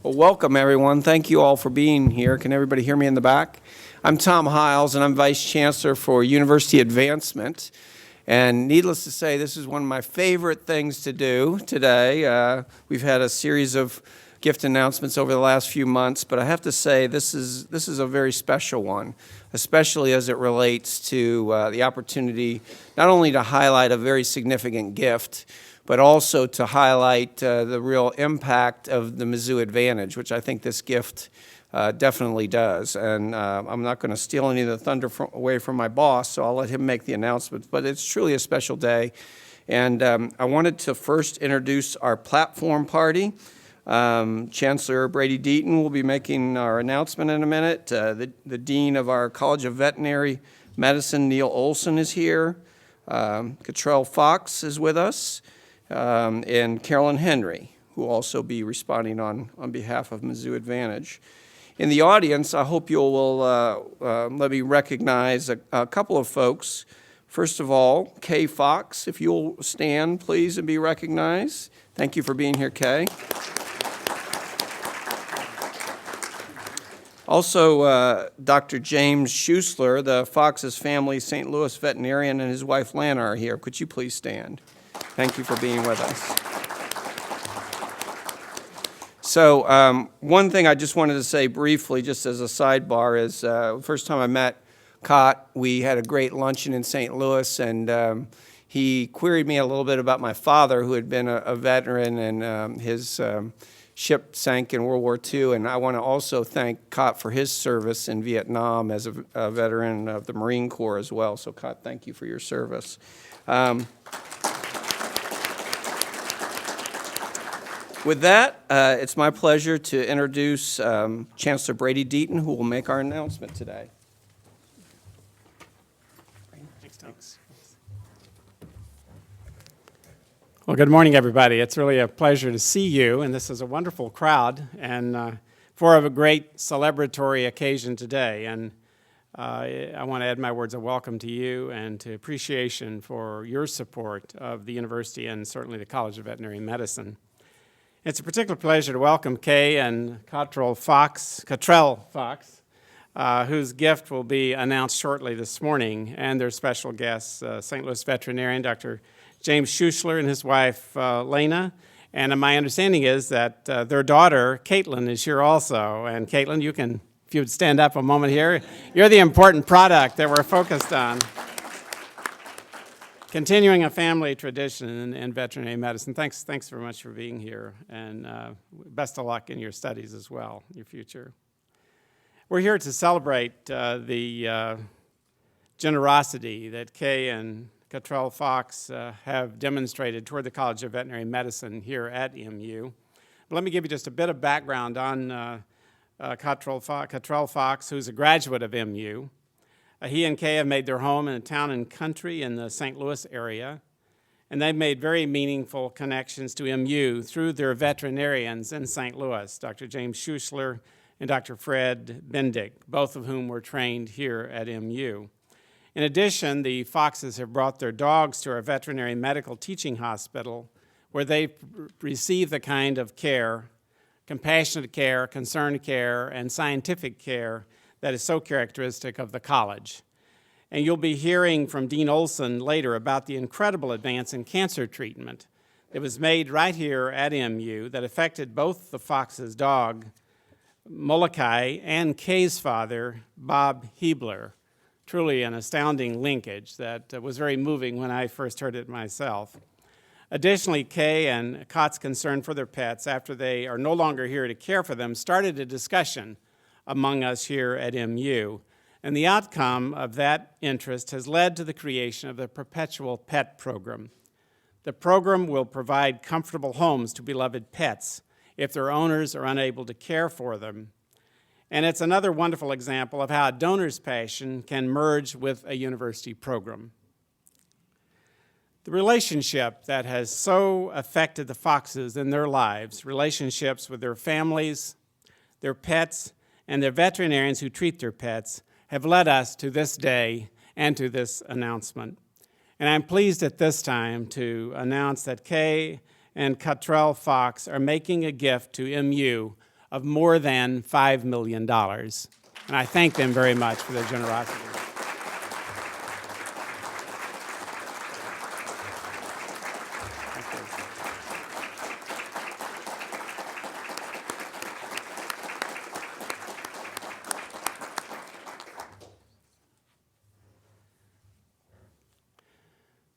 Well, welcome, everyone. Thank you all for being here. Can everybody hear me in the back? I'm Tom Hiles, and I'm Vice Chancellor for University Advancement. And needless to say, this is one of my favorite things to do today. We've had a series of gift announcements over the last few months, but I have to say this is a very special one, especially as it relates to the opportunity not only to highlight a very significant gift, but also to highlight the real impact of the Mizzou Advantage, which I think this gift definitely does. And I'm not going to steal any of the thunder away from my boss, so I'll let him make the announcements. But it's truly a special day. And I wanted to first introduce our platform party. Chancellor Brady Deaton will be making our announcement in a minute. The Dean of our College of Veterinary Medicine, Neil Olson, is here. Cottrell Fox is with us. And Carolyn Henry, who will also be responding on behalf of Mizzou Advantage. In the audience, I hope you will let me recognize a couple of folks. First of all, Kay Fox, if you'll stand, please, and be recognized. Thank you for being here, Kay. Also, Dr. James Schuessler, the Fox's family St. Louis veterinarian, and his wife Lana are here. Could you please stand? Thank you for being with us. So one thing I just wanted to say briefly, just as a sidebar, is the first time I met Cott, we had a great luncheon in St. Louis, and he queried me a little bit about my father, who had been a veteran, and his ship sank in World War II. And I want to also thank Cott for his service in Vietnam as a veteran of the Marine Corps as well. So Cott, thank you for your service. With that, it's my pleasure to introduce Chancellor Brady Deaton, who will make our announcement today. Thanks. Well, good morning, everybody. It's really a pleasure to see you, and this is a wonderful crowd, and for a great celebratory occasion today. And I want to add my words of welcome to you and to appreciation for your support of the university and certainly the College of Veterinary Medicine. It's a particular pleasure to welcome Kay and Cottrell Fox, whose gift will be announced shortly this morning, and their special guests, St. Louis veterinarian Dr. James Schuessler and his wife, Lana. And my understanding is that their daughter, Caitlin, is here also. And Caitlin, if you would stand up a moment here, you're the important product that we're focused on. Continuing a family tradition in veterinary medicine. Thanks very much for being here, and best of luck in your studies as well, your future. We're here to celebrate the generosity that Kay and Cottrell Fox have demonstrated toward the College of Veterinary Medicine here at MU. But let me give you just a bit of background on Cottrell Fox, who's a graduate of MU. He and Kay have made their home in a town and country in the St. Louis area, and they've made very meaningful connections to MU through their veterinarians in St. Louis, Dr. James Schuessler and Dr. Fred Bendick, both of whom were trained here at MU. In addition, the Foxes have brought their dogs to our veterinary medical teaching hospital, where they receive the kind of care, compassionate care, concerned care, and scientific care that is so characteristic of the college. And you'll be hearing from Dean Olson later about the incredible advance in cancer treatment that was made right here at MU that affected both the Fox's dog, Molokai, and Kay's father, Bob Hebler. Truly an astounding linkage that was very moving when I first heard it myself. Additionally, Kay and Cott's concern for their pets after they are no longer here to care for them started a discussion among us here at MU. And the outcome of that interest has led to the creation of the Perpetual Pet Program. The program will provide comfortable homes to beloved pets if their owners are unable to care for them. And it's another wonderful example of how a donor's passion can merge with a university program. The relationship that has so affected the Foxes in their lives, relationships with their families, their pets, and their veterinarians who treat their pets, have led us to this day and to this announcement. And I'm pleased at this time to announce that Kay and Cottrell Fox are making a gift to MU of more than $5 million. And I thank them very much for their generosity.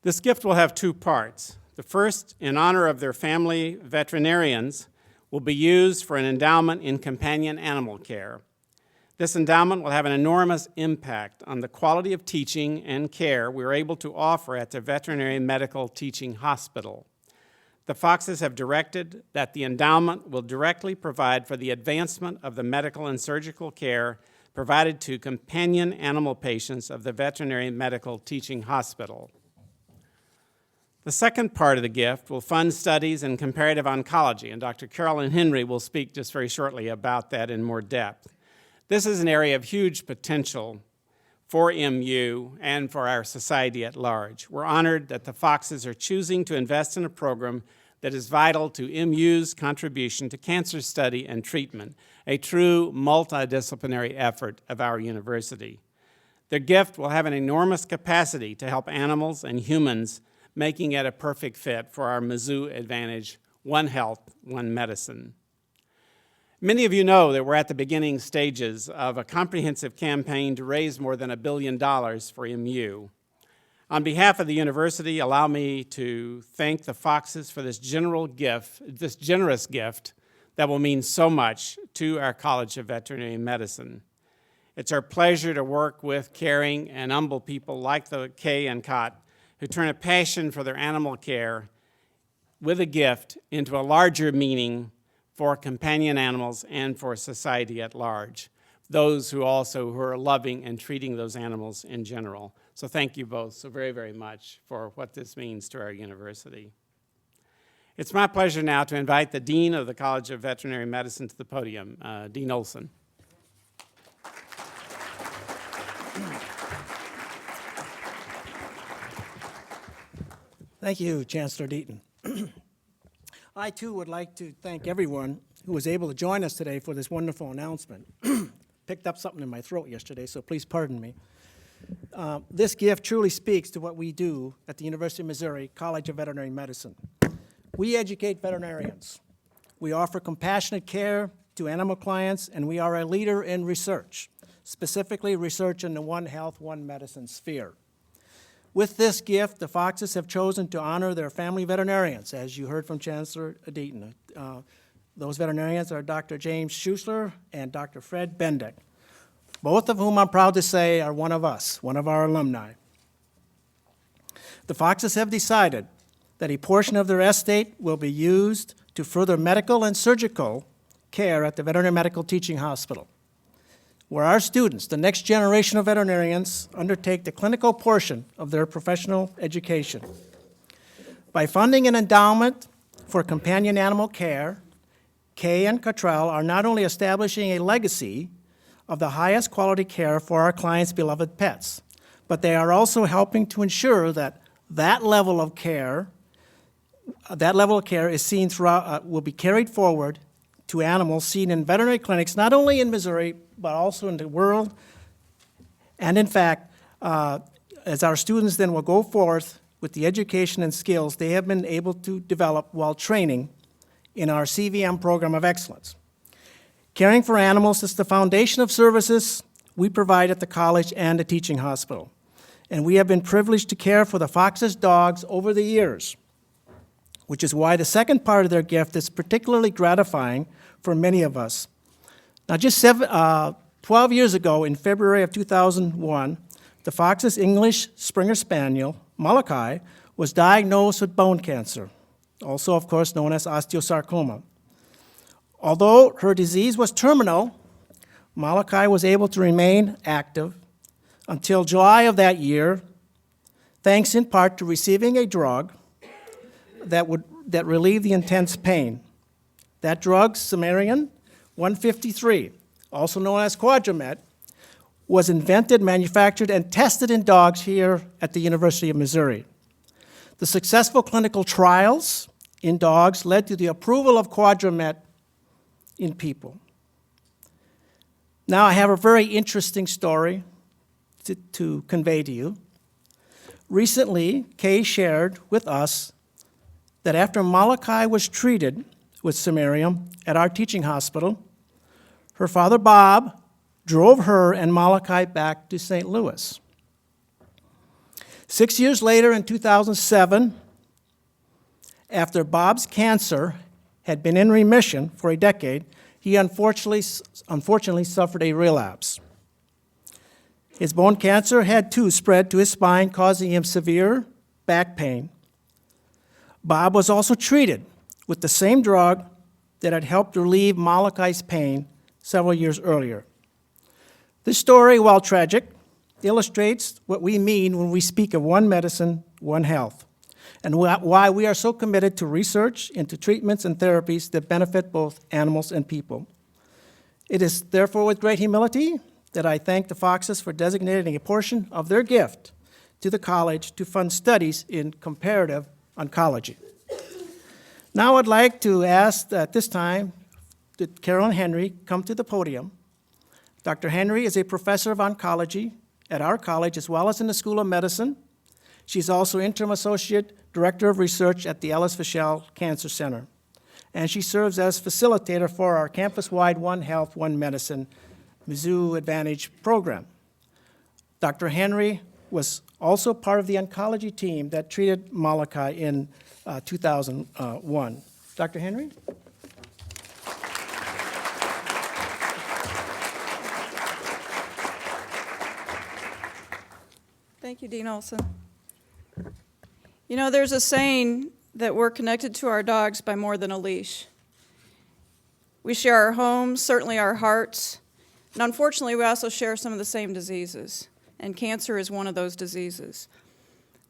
This gift will have two parts. The first, in honor of their family veterinarians, will be used for an endowment in companion animal care. This endowment will have an enormous impact on the quality of teaching and care we are able to offer at the Veterinary Medical Teaching Hospital. The Foxes have directed that the endowment will directly provide for the advancement of the medical and surgical care provided to companion animal patients of the Veterinary Medical Teaching Hospital. The second part of the gift will fund studies in comparative oncology, and Dr. Carolyn Henry will speak just very shortly about that in more depth. This is an area of huge potential for MU and for our society at large. We're honored that the Foxes are choosing to invest in a program that is vital to MU's contribution to cancer study and treatment, a true multidisciplinary effort of our university. Their gift will have an enormous capacity to help animals and humans, making it a perfect fit for our Mizzou advantage, one health, one medicine. Many of you know that we're at the beginning stages of a comprehensive campaign to raise more than $1 billion for MU. On behalf of the university, allow me to thank the Foxes for this generous gift that will mean so much to our College of Veterinary Medicine. It's our pleasure to work with caring and humble people like the Kay and Cot, who turn a passion for their animal care with a gift into a larger meaning for companion animals and for society at large, those who are loving and treating those animals in general. So thank you both so very, very much for what this means to our university. It's my pleasure now to invite the Dean of the College of Veterinary Medicine to the podium, Dean Olson. Thank you, Chancellor Deaton. I, too, would like to thank everyone who was able to join us today for this wonderful announcement. Picked up something in my throat yesterday, so please pardon me. This gift truly speaks to what we do at the University of Missouri College of Veterinary Medicine. We educate veterinarians. We offer compassionate care to animal clients, and we are a leader in research, specifically research in the One Health, One Medicine sphere. With this gift, the Foxes have chosen to honor their family veterinarians, as you heard from Chancellor Deaton. Those veterinarians are Dr. James Schuessler and Dr. Fred Bendick, both of whom I'm proud to say are one of us, one of our alumni. The Foxes have decided that a portion of their estate will be used to further medical and surgical care at the Veterinary Medical Teaching Hospital, where our students, the next generation of veterinarians, undertake the clinical portion of their professional education. By funding an endowment for companion animal care, Kay and Cottrell are not only establishing a legacy of the highest quality care for our clients' beloved pets, but they are also helping to ensure that that level of care is seen throughout, will be carried forward to animals seen in veterinary clinics, not only in Missouri, but also in the world. And in fact, as our students then will go forth with the education and skills they have been able to develop while training in our CVM program of excellence. Caring for animals is the foundation of services we provide at the college and the teaching hospital. And we have been privileged to care for the Foxes' dogs over the years, which is why the second part of their gift is particularly gratifying for many of us. Now, just 12 years ago, in February of 2001, the Foxes' English Springer Spaniel, Malachi, was diagnosed with bone cancer, also, of course, known as osteosarcoma. Although her disease was terminal, Malachi was able to remain active until July of that year, thanks in part to receiving a drug that relieved the intense pain. That drug, Samarian 153, also known as Quadramet, was invented, manufactured, and tested in dogs here at the University of Missouri. The successful clinical trials in dogs led to the approval of Quadramet in people. Now I have a very interesting story to convey to you. Recently, Kay shared with us that after Malachi was treated with samarium at our teaching hospital, her father Bob drove her and Malachi back to St. Louis. 6 years later, in 2007, after Bob's cancer had been in remission for a decade, he unfortunately suffered a relapse. His bone cancer had too spread to his spine, causing him severe back pain. Bob was also treated with the same drug that had helped relieve Malachi's pain several years earlier. This story, while tragic, illustrates what we mean when we speak of one medicine, one health, and why we are so committed to research into treatments and therapies that benefit both animals and people. It is therefore with great humility that I thank the Foxes for designating a portion of their gift to the college to fund studies in comparative oncology. Now I'd like to ask at this time that Carolyn Henry come to the podium. Dr. Henry is a professor of oncology at our college as well as in the School of Medicine. She's also interim associate director of research at the Ellis Fischel Cancer Center. And she serves as facilitator for our campus-wide One Health, One Medicine Mizzou Advantage program. Dr. Henry was also part of the oncology team that treated Malachi in 2001. Dr. Henry? Thank you, Dean Olson. You know, there's a saying that we're connected to our dogs by more than a leash. We share our homes, certainly our hearts, and unfortunately we also share some of the same diseases, and cancer is one of those diseases.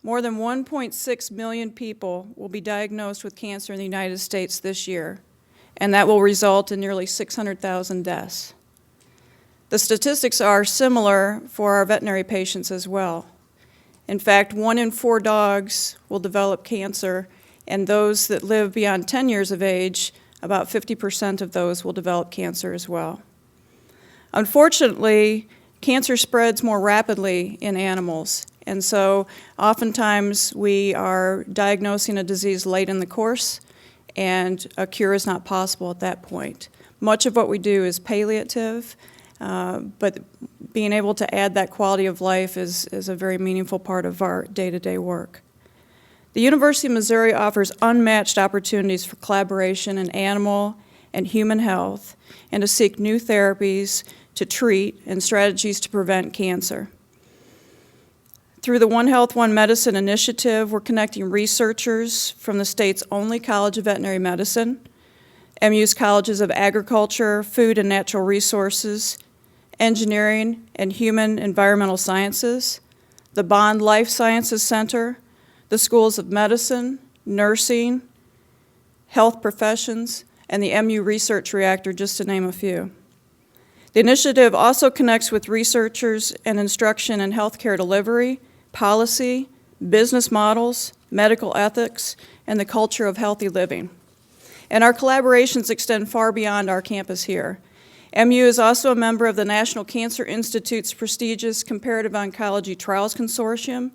More than 1.6 million people will be diagnosed with cancer in the United States this year, and that will result in nearly 600,000 deaths. The statistics are similar for our veterinary patients as well. In fact, 1 in 4 dogs will develop cancer, and those that live beyond 10 years of age, about 50% of those will develop cancer as well. Unfortunately, cancer spreads more rapidly in animals, and so oftentimes we are diagnosing a disease late in the course, and a cure is not possible at that point. Much of what we do is palliative, but being able to add that quality of life is a very meaningful part of our day-to-day work. The University of Missouri offers unmatched opportunities for collaboration in animal and human health and to seek new therapies to treat and strategies to prevent cancer. Through the One Health, One Medicine initiative, we're connecting researchers from the state's only College of Veterinary Medicine, MU's Colleges of Agriculture, Food and Natural Resources, Engineering and Human Environmental Sciences, the Bond Life Sciences Center, the Schools of Medicine, Nursing, Health Professions, and the MU Research Reactor, just to name a few. The initiative also connects with researchers and instruction in healthcare delivery, policy, business models, medical ethics, and the culture of healthy living. And our collaborations extend far beyond our campus here. MU is also a member of the National Cancer Institute's prestigious Comparative Oncology Trials Consortium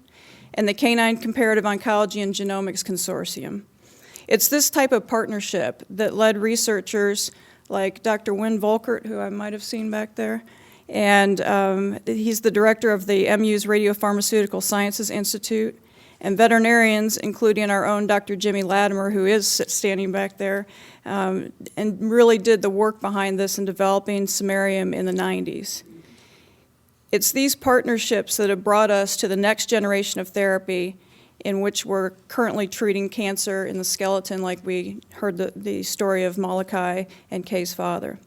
and the Canine Comparative Oncology and Genomics Consortium. It's this type of partnership that led researchers like Dr. Wynn Volkert, who I might have seen back there, and he's the director of the MU's Radiopharmaceutical Sciences Institute, and veterinarians, including our own Dr. Jimmy Latimer, who is standing back there, and really did the work behind this in developing samarium in the 90s. It's these partnerships that have brought us to the next generation of therapy in which we're currently treating cancer in the skeleton, like we heard the story of Malachi and Kay's father.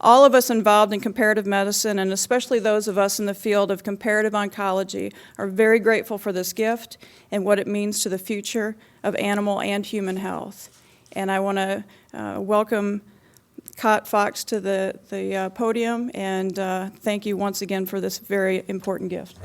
All of us involved in comparative medicine, and especially those of us in the field of comparative oncology, are very grateful for this gift and what it means to the future of animal and human health. And I want to welcome Cott Fox to the podium, and thank you once again for this very important gift.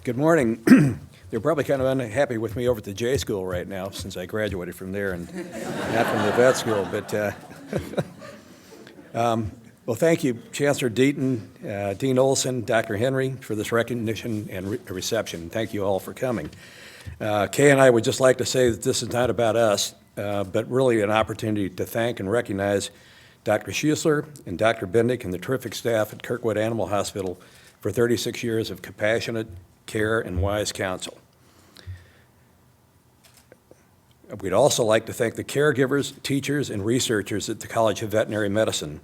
Good morning. They're probably kind of unhappy with me over at the J School right now since I graduated from there and not from the vet school. But well, thank you, Chancellor Deaton, Dean Olson, Dr. Henry, for this recognition and reception. Thank you all for coming. Kay and I would just like to say that this is not about us, but really an opportunity to thank and recognize Dr. Schuessler and Dr. Bendick and the terrific staff at Kirkwood Animal Hospital for 36 years of compassionate care and wise counsel. We'd also like to thank the caregivers, teachers, and researchers at the College of Veterinary Medicine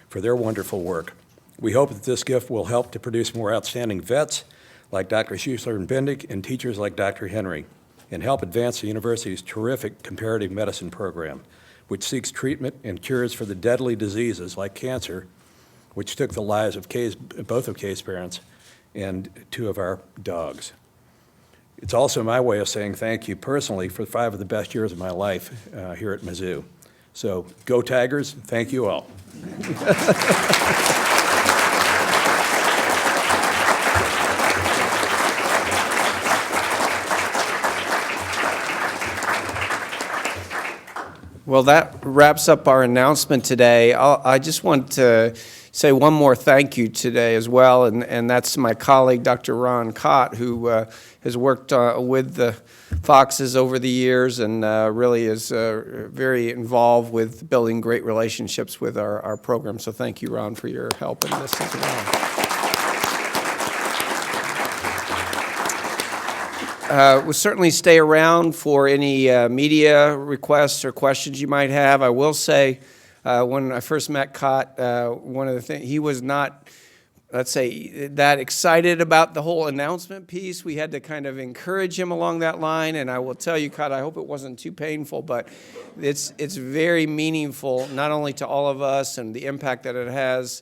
for their wonderful work. We hope that this gift will help to produce more outstanding vets like Dr. Schuessler and Bendick and teachers like Dr. Henry, and help advance the university's terrific comparative medicine program, which seeks treatment and cures for the deadly diseases like cancer, which took the lives of both of Kay's parents and 2 of our dogs. It's also my way of saying thank you personally for 5 of the best years of my life here at Mizzou. So go Tigers, thank you all. Well, that wraps up our announcement today. I just want to say one more thank you today as well, and that's to my colleague, Dr. Ron Cott, who has worked with the foxes over the years and really is very involved with building great relationships with our program. So thank you, Ron, for your help in this as well. We'll certainly stay around for any media requests or questions you might have. I will say, when I first met Cott, one of the things, he was not, let's say, that excited about the whole announcement piece. We had to kind of encourage him along that line, and I will tell you, Cott, I hope it wasn't too painful, but it's very meaningful, not only to all of us and the impact that it has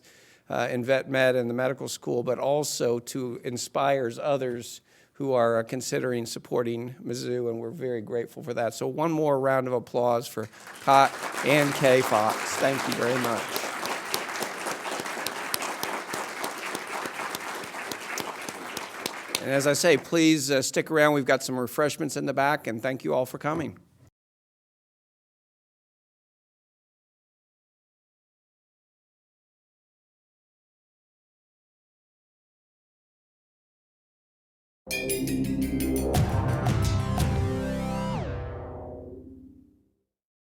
in vet med and the medical school, but also to inspires others who are considering supporting Mizzou, and we're very grateful for that. So one more round of applause for Cott and Kay Fox. Thank you very much. And as I say, please stick around. We've got some refreshments in the back, and thank you all for coming.